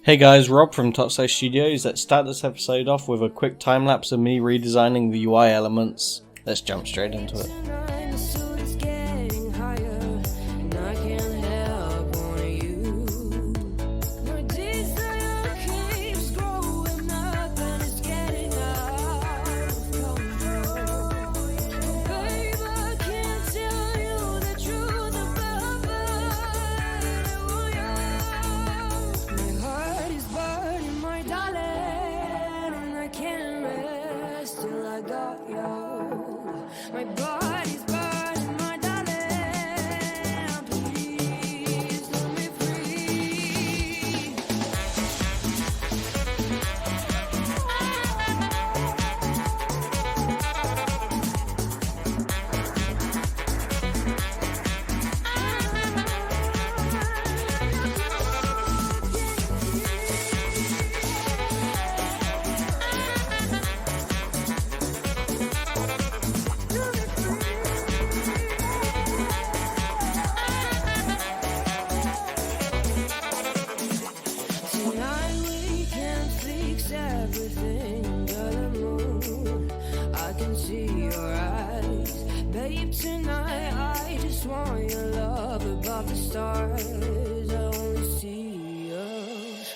Hey guys, Rob from Topside Studios. Let's start this episode off with a quick time lapse of me redesigning the UI elements. Let's jump straight into it. Tonight I just want your love above the stars. I only see you.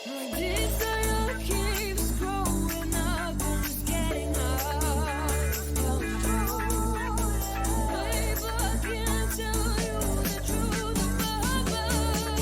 My desire keeps growing up and it's getting out of control. Babe, I can't tell you the truth about love.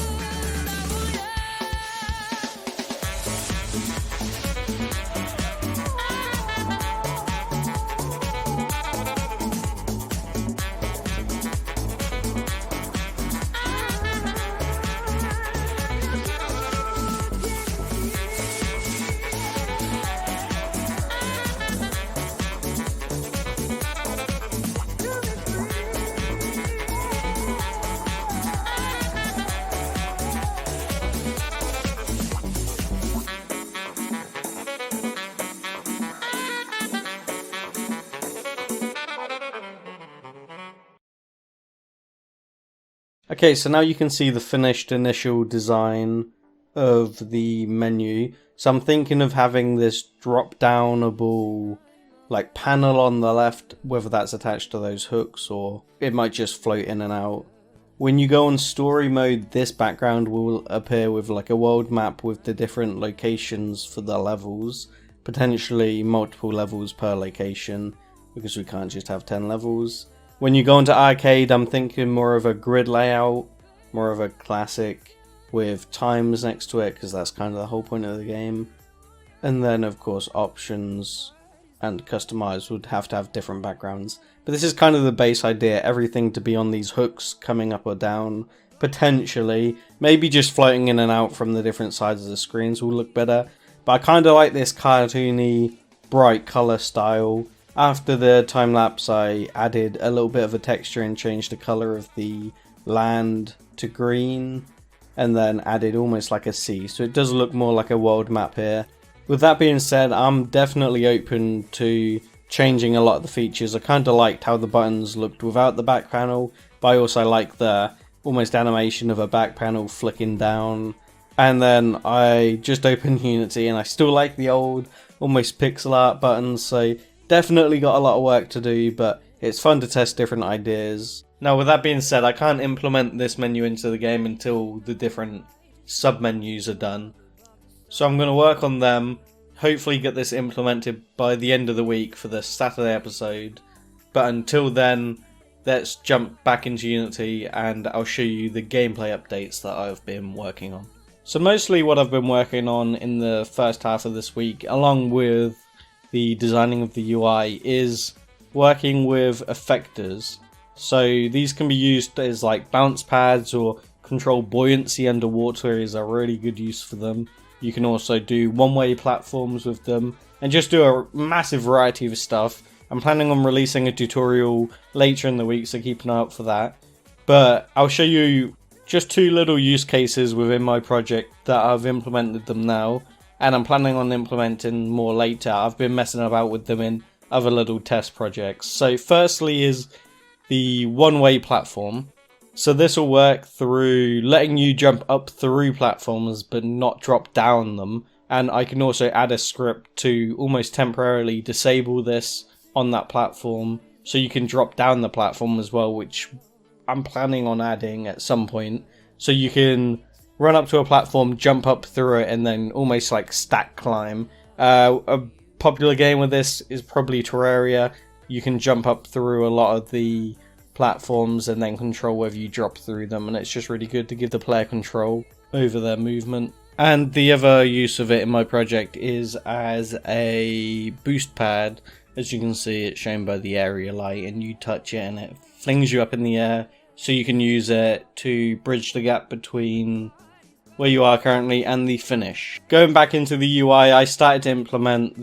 Okay, so now you can see the finished initial design of the menu. So I'm thinking of having this drop-downable like panel on the left, whether that's attached to those hooks or it might just float in and out. When you go on story mode, this background will appear with like a world map with the different locations for the levels, potentially multiple levels per location because we can't just have 10 levels. When you go into arcade, I'm thinking more of a grid layout, more of a classic with times next to it because that's kind of the whole point of the game. And then of course options and customize would have to have different backgrounds. But this is kind of the base idea, everything to be on these hooks coming up or down, potentially. Maybe just floating in and out from the different sides of the screens will look better. But I kind of like this cartoony, bright color style. After the time lapse, I added a little bit of a texture and changed the color of the land to green, and then added almost like a sea, so it does look more like a world map here. With that being said, I'm definitely open to changing a lot of the features. I kind of liked how the buttons looked without the back panel, but I also like the almost animation of a back panel flicking down. And then I just opened Unity and I still like the old almost pixel art buttons, so definitely got a lot of work to do, but it's fun to test different ideas. Now with that being said, I can't implement this menu into the game until the different sub-menus are done. So I'm going to work on them, hopefully get this implemented by the end of the week for the Saturday episode. But until then, let's jump back into Unity and I'll show you the gameplay updates that I've been working on. So mostly what I've been working on in the first half of this week, along with the designing of the UI, is working with effectors. So these can be used as like bounce pads or control buoyancy underwater is a really good use for them. You can also do one-way platforms with them and just do a massive variety of stuff. I'm planning on releasing a tutorial later in the week, so keep an eye out for that. But I'll show you just two little use cases within my project that I've implemented them now, and I'm planning on implementing more later. I've been messing about with them in other little test projects. So firstly is the one-way platform. So this will work through letting you jump up through platforms but not drop down them. And I can also add a script to almost temporarily disable this on that platform, so you can drop down the platform as well, which I'm planning on adding at some point. So you can run up to a platform, jump up through it, and then almost like stack climb. A popular game with this is probably Terraria. You can jump up through a lot of the platforms and then control whether you drop through them, and it's just really good to give the player control over their movement. And the other use of it in my project is as a boost pad. As you can see, it's shown by the area light, and you touch it and it flings you up in the air, so you can use it to bridge the gap between where you are currently and the finish. Going back into the UI, I started to implement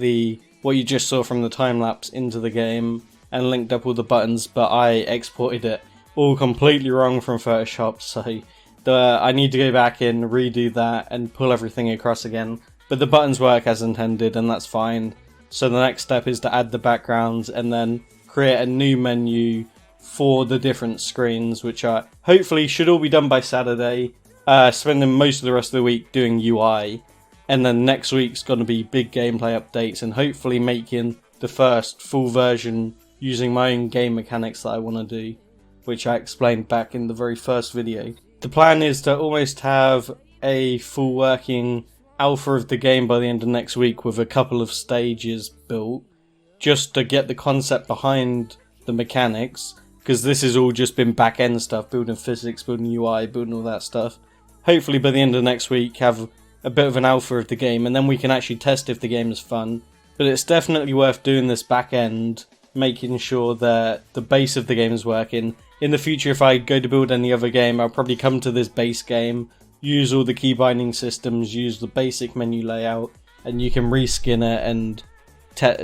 what you just saw from the time lapse into the game and linked up all the buttons, but I exported it all completely wrong from Photoshop, so I need to go back in, redo that, and pull everything across again. But the buttons work as intended, and that's fine. So the next step is to add the backgrounds and then create a new menu for the different screens, which are hopefully should all be done by Saturday. Spending most of the rest of the week doing UI, and then next week's going to be big gameplay updates and hopefully making the first full version using my own game mechanics that I want to do, which I explained back in the very first video. The plan is to almost have a full working alpha of the game by the end of next week with a couple of stages built, just to get the concept behind the mechanics, because this has all just been back end stuff, building physics, building UI, building all that stuff. Hopefully by the end of next week have a bit of an alpha of the game, and then we can actually test if the game is fun. But it's definitely worth doing this back end, making sure that the base of the game is working. In the future, if I go to build any other game, I'll probably come to this base game, use all the key binding systems, use the basic menu layout, and you can reskin it and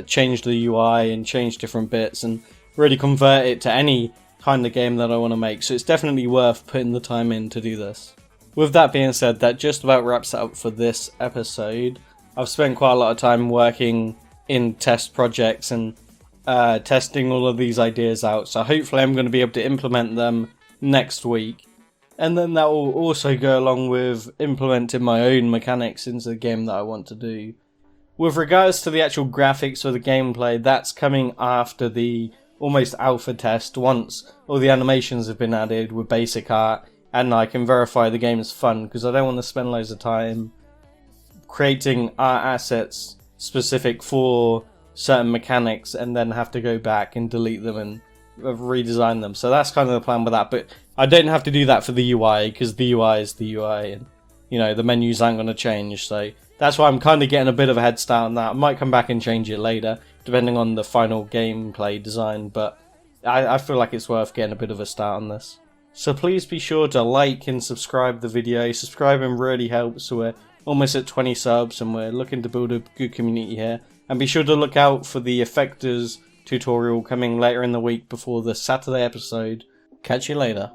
change the UI and change different bits and really convert it to any kind of game that I want to make. So it's definitely worth putting the time in to do this. With that being said, that just about wraps it up for this episode. I've spent quite a lot of time working in test projects and testing all of these ideas out, so hopefully I'm going to be able to implement them next week. And then that will also go along with implementing my own mechanics into the game that I want to do. With regards to the actual graphics or the gameplay, that's coming after the almost alpha test, once all the animations have been added with basic art and I can verify the game is fun, because I don't want to spend loads of time creating art assets specific for certain mechanics and then have to go back and delete them and redesign them. So that's kind of the plan with that, but I don't have to do that for the UI, because the UI is the UI, and you know, the menus aren't going to change, so that's why I'm kind of getting a bit of a head start on that. I might come back and change it later, depending on the final gameplay design, but I feel like it's worth getting a bit of a start on this. So please be sure to like and subscribe the video. Subscribing really helps. We're almost at 20 subs and we're looking to build a good community here. And be sure to look out for the Effectors tutorial coming later in the week before the Saturday episode. Catch you later.